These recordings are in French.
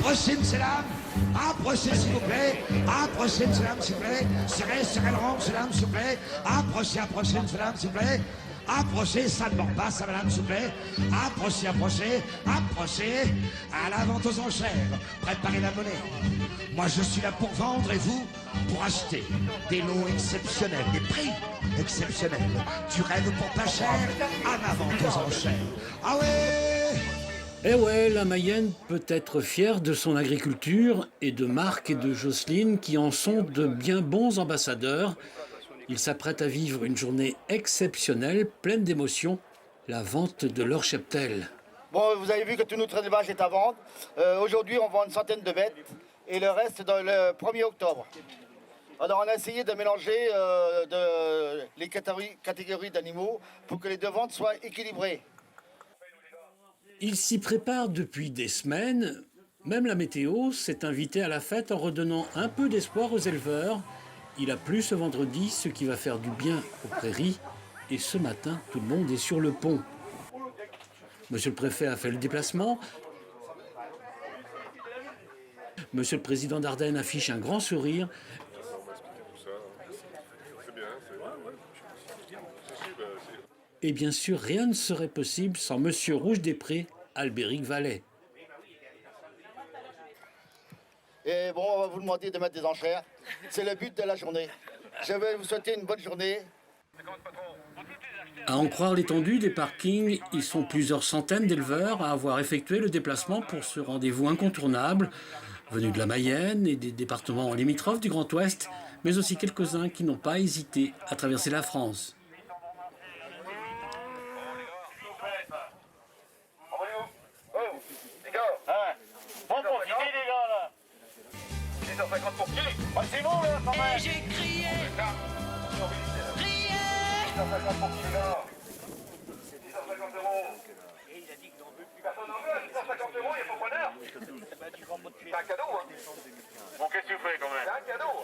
Approchez, messieurs, dames. Approchez, s'il vous plaît. Approchez, messieurs, dames, s'il vous plaît. Serrez le rond, messieurs, dames, s'il vous plaît. Approchez, messieurs, dames, s'il vous plaît. Approchez, ça ne mord pas, ça, madame, s'il vous plaît. Approchez. À la vente aux enchères. Préparez la monnaie. Moi, je suis là pour vendre et vous, pour acheter. Des lots exceptionnels, des prix exceptionnels. Tu rêves pour pas cher, à la vente aux enchères. Ah ouais! Eh ouais, la Mayenne peut être fière de son agriculture et de Marc et de Jocelyne qui en sont de bien bons ambassadeurs. Ils s'apprêtent à vivre une journée exceptionnelle, pleine d'émotions, la vente de leur cheptel. Bon, vous avez vu que tout notre élevage est à vendre. Aujourd'hui, on vend une centaine de bêtes et le reste dans le 1er octobre. Alors, on a essayé de mélanger les catégories d'animaux pour que les deux ventes soient équilibrées. Ils s'y préparent depuis des semaines. Même la météo s'est invitée à la fête en redonnant un peu d'espoir aux éleveurs. Il a plu ce vendredi, ce qui va faire du bien aux prairies. Et ce matin, tout le monde est sur le pont. Monsieur le préfet a fait le déplacement. Monsieur le président d'Ardennes affiche un grand sourire. Et bien sûr, rien ne serait possible sans Monsieur Rouge des Prés, Albéric Vallet. Et bon, on va vous demander de mettre des enchères. C'est le but de la journée. Je vais vous souhaiter une bonne journée. À en croire l'étendue des parkings, ils sont plusieurs centaines d'éleveurs à avoir effectué le déplacement pour ce rendez-vous incontournable, venus de la Mayenne et des départements limitrophes du Grand Ouest, mais aussi quelques-uns qui n'ont pas hésité à traverser la France. Bon pour qui les gars là 650 pour qui bah, c'est bon là quand même. Et j'ai crié 650 pour qui les gars 650 euros. Et il a dit que j'en veux plus. Personne n'en veut 650 euros, il n'y a pas preneur. C'est un cadeau hein. Bon qu'est-ce que tu fais quand même? C'est un cadeau.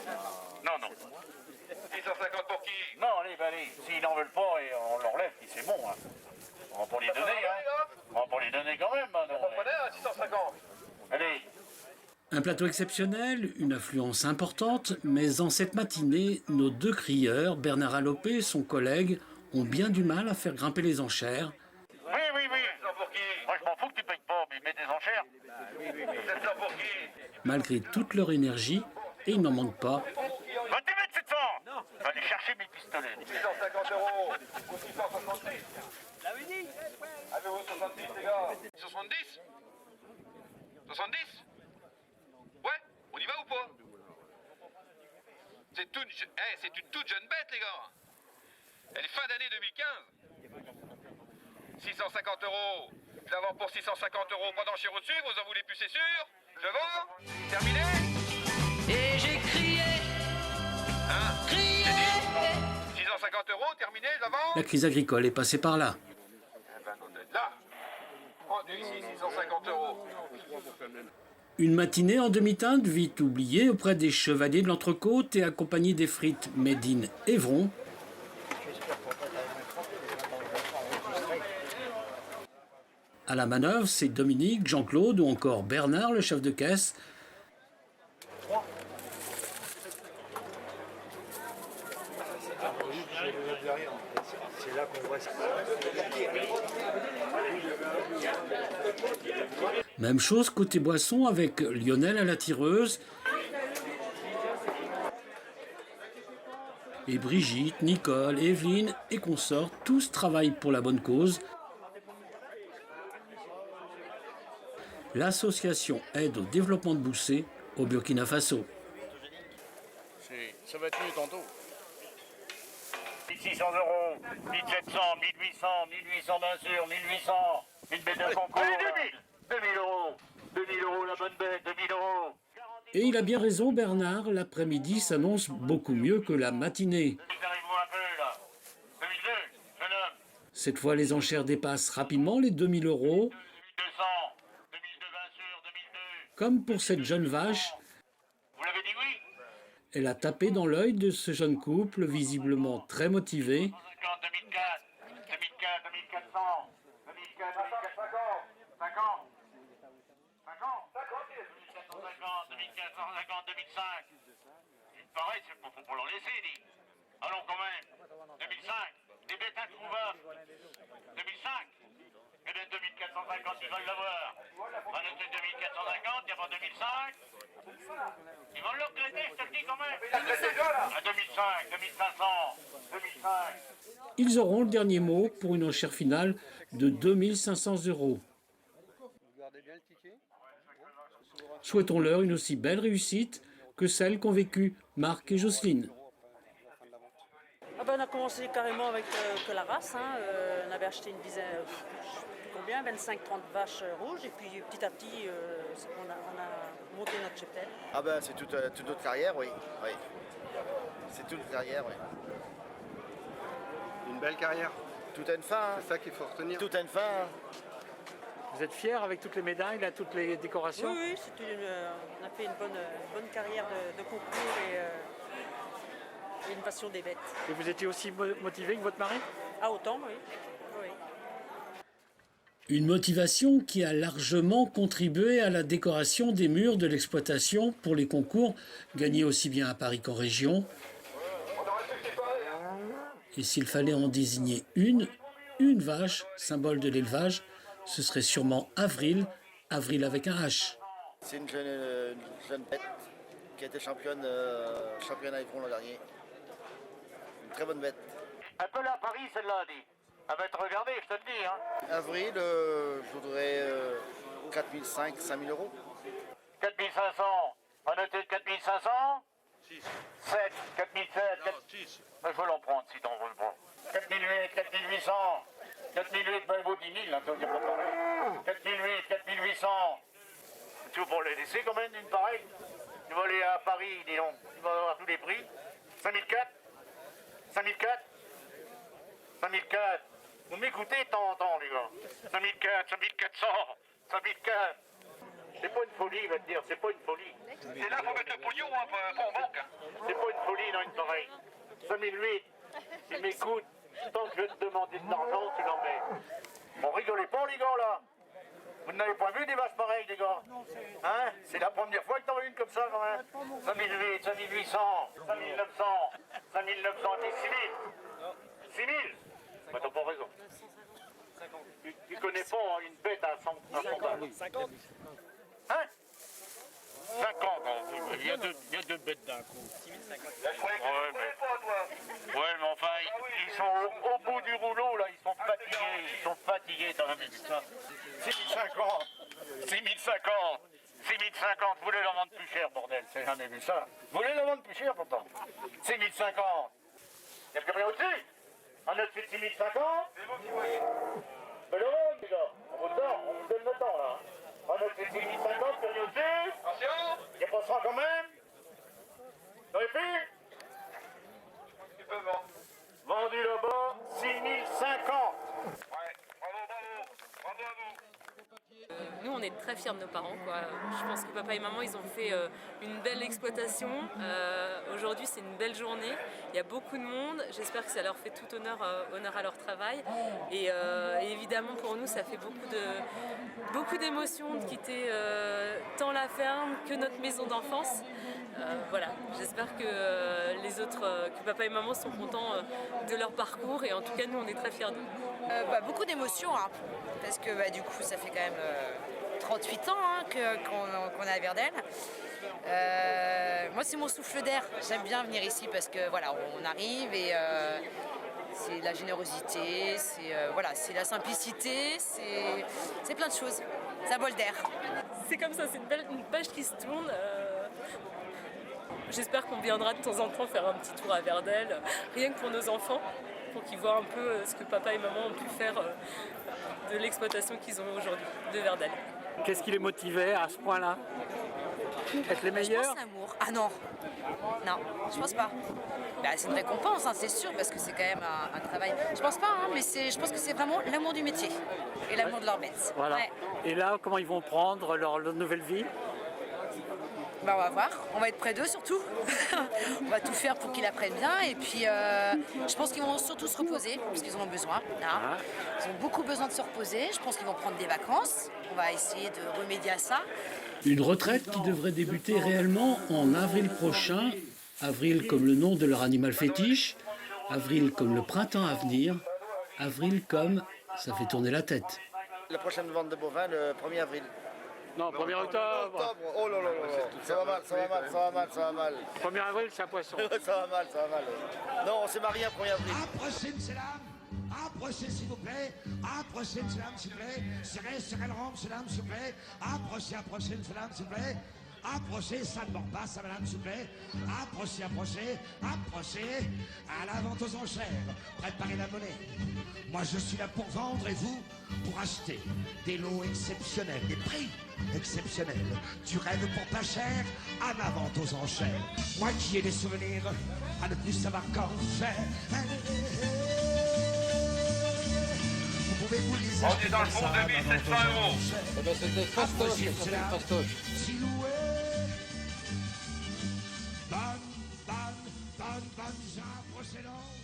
Non. 650 pour qui? Non allez, s'ils n'en veulent pas et on leur lève, c'est bon hein. On va pour les donner hein. On va pour les donner quand même hein. On preneur à 650. Allez. Un plateau exceptionnel, une affluence importante, mais en cette matinée, nos deux crieurs, Bernard Allopé et son collègue, ont bien du mal à faire grimper les enchères. Oui. 700 pour qui? Moi je m'en fous que tu payes pas, mais mets des enchères. Oui. 700 pour qui? Malgré toute leur énergie, et il n'en manque pas, Va te mettre 700. Non. Va aller chercher mes pistolets. 650 euros ou 666. L'avez dit. Avez-vous 70 les gars? 70? 70? Ouais, on y va ou pas? C'est une toute jeune bête les gars. Elle est fin d'année 2015. 650 euros. Je la vends pour 650 euros. Pas d'enchère au-dessus, vous en voulez plus c'est sûr? Je vends. Terminé. Et j'ai crié, Hein? crié. 650 euros, terminé, je la vends. la crise agricole est passée par là. Là. Rendu ici 650 euros. Une matinée en demi-teinte vite oubliée auprès des chevaliers de l'Entrecôte et accompagnée des frites Made in Évron. À la manœuvre, c'est Dominique, Jean-Claude ou encore Bernard, le chef de caisse. Même chose côté boisson avec Lionel à la tireuse et Brigitte, Nicole, Evelyne et consorts, tous travaillent pour la bonne cause. L'association aide au développement de Boussé au Burkina Faso. Ça va être mieux tantôt. 1600 euros, 1700, 1800, 1800 bien sûr, 1800, une bête de concours. Allez, 2000 euros, 2000 euros la bonne bête, 2000 euros. Et il a bien raison Bernard, l'après-midi s'annonce beaucoup mieux que la matinée. Arrive-moi un peu là. 2002, jeune homme. Cette fois les enchères dépassent rapidement les 2000 euros. 2200, 2002 bien sûr, 2002. Comme pour cette jeune vache, Vous l'avez dit oui? elle a tapé dans l'œil de ce jeune couple, visiblement très motivé. 150, 2004, 2004, 2400, 2004, 2004, 50, 50, 50, 50, 2450, 2005. Pareil, c'est faut pas leur laisser, dit. Allons quand même. 2005. Des bêtes introuvables. 2005. Et bien 2450, ils veulent l'avoir. On était 2450, il n'y a pas 2005. Ils vont le regretter, je te le dis quand même. À 2005, 2500, 2005. Ils auront le dernier mot pour une enchère finale de 2500 €. Souhaitons-leur une aussi belle réussite que celle qu'ont vécue Marc et Jocelyne. On a commencé carrément avec que la race. On avait acheté une dizaine, je sais plus combien, 25-30 vaches rouges. Et puis petit à petit, on a monté notre cheptel. Ah ben c'est toute notre carrière, oui. Oui. C'est toute notre carrière, oui. Une belle carrière, Tout a une fin. Hein. c'est ça qu'il faut retenir. Tout a une fin. Hein. Vous êtes fiers avec toutes les médailles, là, toutes les décorations? Oui, on a fait une bonne carrière de concours et une passion des bêtes. Et vous étiez aussi motivé que votre mari? Ah, autant, oui. Oui. Une motivation qui a largement contribué à la décoration des murs de l'exploitation pour les concours gagnés aussi bien à Paris qu'en région. Et s'il fallait en désigner une vache, symbole de l'élevage, ce serait sûrement Avril avec un H. C'est une jeune bête qui a été championne à Yvon l'an dernier. Une très bonne bête. Un peu là à Paris, celle-là, dit. Elle va être regardée, je te le dis, hein. Avril, je voudrais 4500, 5000 €. 4500. On était de 4500. 7, 4007, 6. Mais je veux l'en prendre si t'en veux le prendre. 4008, 4800. 4008, ben vaut 10 000, là, ça veut dire pas parler. 4008, 4800. Tu veux pas les laisser quand même d'une pareille? Tu vas aller à Paris, dis donc. Tu vas avoir tous les prix. 5004. 5004. 5004. Vous m'écoutez de temps en temps, les gars. 5004, 5400. 5004. C'est pas une folie, il va te dire, c'est pas une folie. C'est là, faut mettre le pognon, hein, pas en banque. C'est pas une folie dans une pareille. 5008, il m'écoute. Tant que je vais te demander de l'argent, tu l'en mets. Bon, rigolez pas, les gars, là. Vous n'avez pas vu des vaches pareilles, les gars? Hein? C'est la première fois que t'en as une comme ça, quand même. 5008, 5800, 5900, 5900, et 6000. 6000? Bah, t'as pas raison. Tu connais pas hein, une bête à 100 balles. 50. Hein? 50, il y a deux bêtes d'un coup. Ouais, mais enfin, ils sont au bout du rouleau, là, ils sont fatigués, t'as jamais vu ça. 6050, 6050, 6050, vous voulez la vendre plus cher, bordel, t'as jamais vu ça. Vous voulez la vendre plus cher, pourtant. 6050, y'a quelqu'un au-dessus? On a fait 6050? C'est vous qui voyez. Mais le monde, les gars, on vous donne le temps, là. On a fait 6050, puis on est au-dessus. Attention! Y'a pas 100 quand même? T'aurais pu? Tu peux vendre. Vendu là-bas, 6050. Ouais, bravo à vous. Nous, on est très fiers de nos parents, quoi. Je pense que papa et maman, ils ont fait une belle exploitation. Aujourd'hui, c'est une belle journée. Il y a beaucoup de monde. J'espère que ça leur fait tout honneur à leur travail. Et évidemment, pour nous, ça fait beaucoup d'émotions de quitter tant la ferme que notre maison d'enfance. Voilà, j'espère que les autres, que papa et maman sont contents de leur parcours. Et en tout cas, nous, on est très fiers d'eux. Beaucoup d'émotions, hein, parce que du coup ça fait quand même 38 ans hein, qu'on est à Verdel. Moi c'est mon souffle d'air, j'aime bien venir ici parce que voilà, on arrive et c'est la générosité, c'est la simplicité, c'est plein de choses, c'est un bol d'air. C'est comme ça, c'est une page qui se tourne. J'espère qu'on viendra de temps en temps faire un petit tour à Verdel, rien que pour nos enfants, pour qu'ils voient un peu ce que papa et maman ont pu faire de l'exploitation qu'ils ont aujourd'hui de Verdel. Qu'est-ce qui les motivait à ce point-là? Être les meilleurs? Je pense l'amour. Ah non, je pense pas. C'est une récompense, hein, c'est sûr, parce que c'est quand même un travail. Je pense pas, hein, mais je pense que c'est vraiment l'amour du métier et l'amour de leur bête. Voilà. Ouais. Et là, comment ils vont prendre leur nouvelle vie? On va voir, on va être près d'eux surtout. On va tout faire pour qu'ils apprennent bien et puis je pense qu'ils vont surtout se reposer parce qu'ils en ont besoin. Hein. Ils ont beaucoup besoin de se reposer, je pense qu'ils vont prendre des vacances. On va essayer de remédier à ça. Une retraite qui devrait débuter réellement en avril prochain. Avril comme le nom de leur animal fétiche, avril comme le printemps à venir, avril comme ça fait tourner la tête. La prochaine vente de bovins, le 1er avril. Non, 1er octobre. Oh là là là, ça va mal, ça va mal, ça va mal, ça va mal. 1er avril, c'est un poisson. Ça va mal, ça va mal. Non, on s'est marié à 1er avril. Approchez, messieurs, dames. Approchez, s'il vous plaît. Approchez, messieurs, dames, s'il vous plaît. Serrez le rang, messieurs, dames, s'il vous plaît. Approchez, messieurs, dames, s'il vous plaît. Approchez, ça ne mord pas, ça, madame, s'il vous plaît. Approchez. À la vente aux enchères. Préparez la monnaie. Moi, je suis là pour vendre et vous, pour acheter. Des lots exceptionnels, des prix exceptionnels. Du rêve pour pas cher, à ma vente aux enchères. Moi qui ai des souvenirs, à ne plus savoir quand faire. Vous pouvez vous les On acheter est dans le comme fond ça, à ma 2700 vente aux euros. enchères. Eh ben, c'était fastoche, Approchez, ça fait cela. fastoche. Silhouette. Bonne, j'ai approché l'eau.